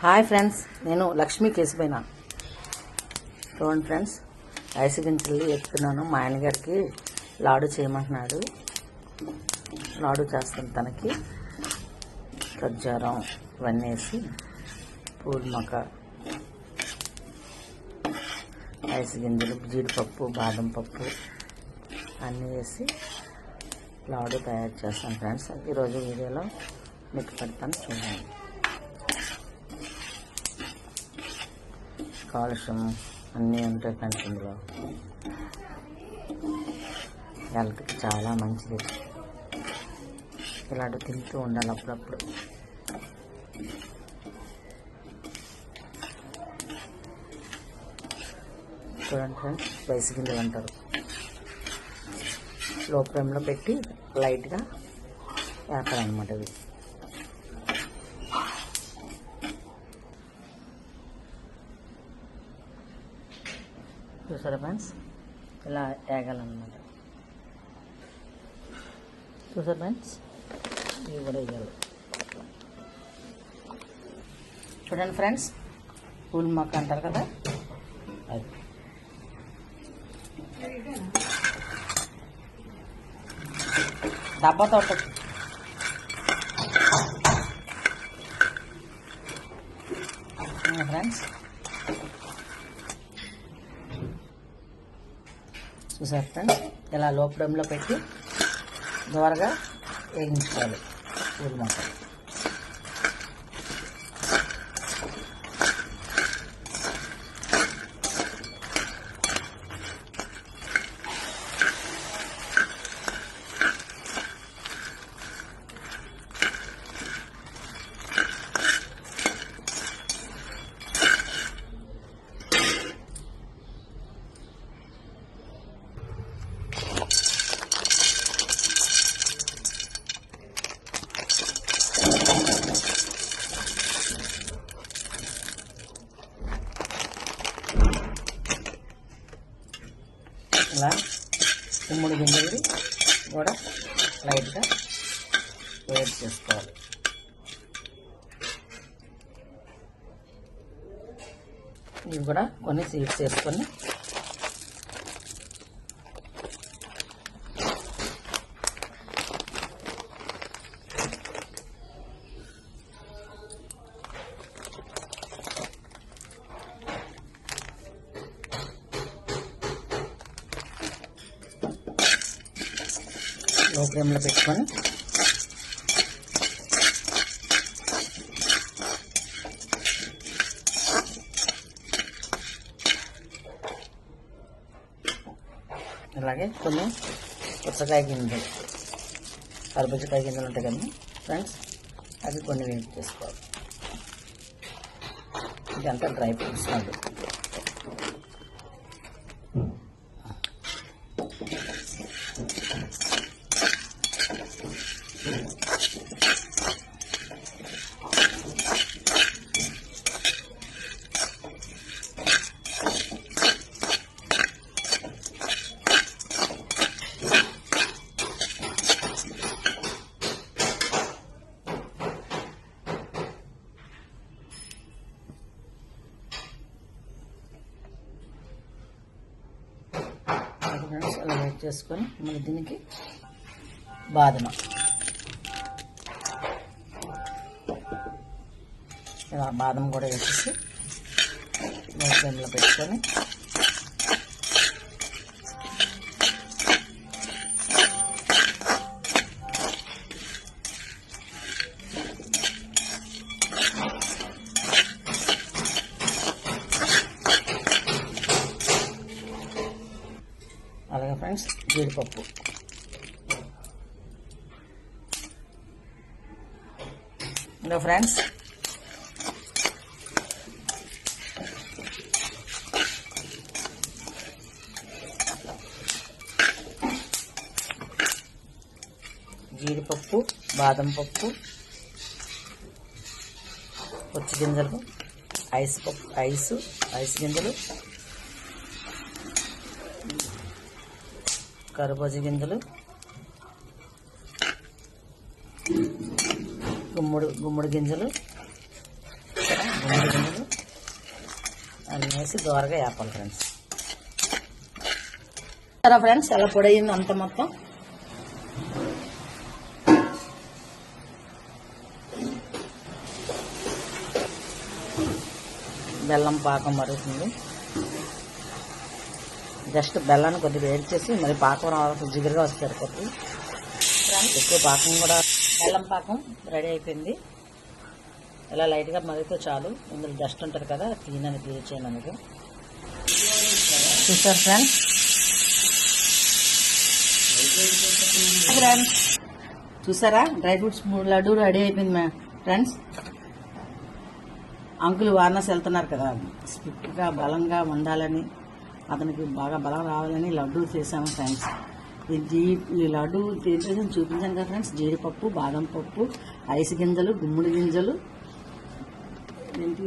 Hi friends, నేను లక్ష్మీ కేసిపోయినా. చూడండి friends, ice గింజలు ఎత్తుకున్నాను. మా ఆయనగారికి లాడు చేయమంటున్నాడు. లాడు చేస్తాను. తనకి ఖర్జూరం ఇవన్నీ వేసి పూల మొక్క, ఐస్ గింజలు, జీడిపప్పు, బాదం పప్పు అన్నీ వేసి లాడు తయారు చేస్తాను ఫ్రెండ్స్. ఈరోజు వీడియోలో మీకు పెడతాను, చూడండి. కాలుష్యం అన్నీ ఉంటాయి ఫ్రెండ్స్. ఇందులో హెల్త్కి చాలా మంచిది. ఇలాంటివి తింటూ ఉండాలి అప్పుడప్పుడు. చూడండి ఫ్రెండ్స్, వయసు గింజలు అంటారు. లో ఫ్లేమ్లో పెట్టి లైట్గా వేస్తారనమాట ఇవి. చూసారా ఫ్రెండ్స్, ఇలా వేగాలన్నమాట. చూసారా ఫ్రెండ్స్, ఇవి కూడా వేయాలి. చూడండి ఫ్రెండ్స్, పూల మొక్క అంటారు కదా, అది డబ్బాతో ఫ్రెండ్స్. చూసారు ఫ్రెండ్స్, ఇలా లో ఫ్లేమ్లో పెట్టి దోరగా వేయించుకోవాలి పూల మొక్క. ఇలా గుమ్మడి గింజలు కూడా లైట్గా వేడి చేసుకోవాలి. ఇవి కూడా కొన్ని సీడ్స్ వేసుకొని లో ఫ్లేమ్లో పెట్టుకొని అలాగే కొన్ని పుచ్చకాయ గింజలు, కర్బూజకాయ గింజలు ఉంటాయి కదా ఫ్రెండ్స్, అవి కొన్ని వేడి చేసుకోవాలి. ఇదంతా డ్రై ఫ్రూట్స్ అండి. అలా వేట్ చేసుకొని మళ్ళీ దీనికి బాదం ఇలా బాదం కూడా వేసేసి లో ఫ్లేమ్లో పెట్టుకొని అలాగే ఫ్రెండ్స్ జీడిపప్పు, ఇంకా ఫ్రెండ్స్ జీడిపప్పు, బాదం పప్పు, పుచ్చి గింజలు, ఐస్ గింజలు, కర్బూజా గింజలు, గుమ్మడి గింజలు, గుమ్మడి గింజలు అన్నీ వేసి దోరగా వేపాలి ఫ్రెండ్స్. సరే ఫ్రెండ్స్, ఎలా పొడి అయింది అంత మొత్తం. బెల్లం పాకం మరుగుతుంది. జస్ట్ బెల్లాన్ని కొద్దిగా వేడి చేసి మరి పాకం రావాల్సి జిగురుగా వస్తే సరిపోతుంది ఫ్రెండ్స్. ఎక్కువ పాకం కూడా బెల్లం పాకం రెడీ అయిపోయింది. ఇలా లైట్గా మరిగితే చాలు. ఇందులో డస్ట్ ఉంటుంది కదా, క్లీన్ చేయడానికి. చూసారు ఫ్రెండ్స్. చూసారా, డ్రై ఫ్రూట్స్ 3 లడ్డు రెడీ అయిపోయింది ఫ్రెండ్స్. అంకుల్ వారణాసి వెళ్తున్నారు కదా, స్ట్రిక్ట్గా బలంగా ఉండాలని, అతనికి బాగా బలం రావాలని లడ్డూ చేశాము ఫ్రెండ్స్. ఈ లడ్డూ చేసి చూపించాను కదా ఫ్రెండ్స్. జీడిపప్పు, బాదం పప్పు, ఐస్ గింజలు, గుమ్మడి గింజలు, ఏంటి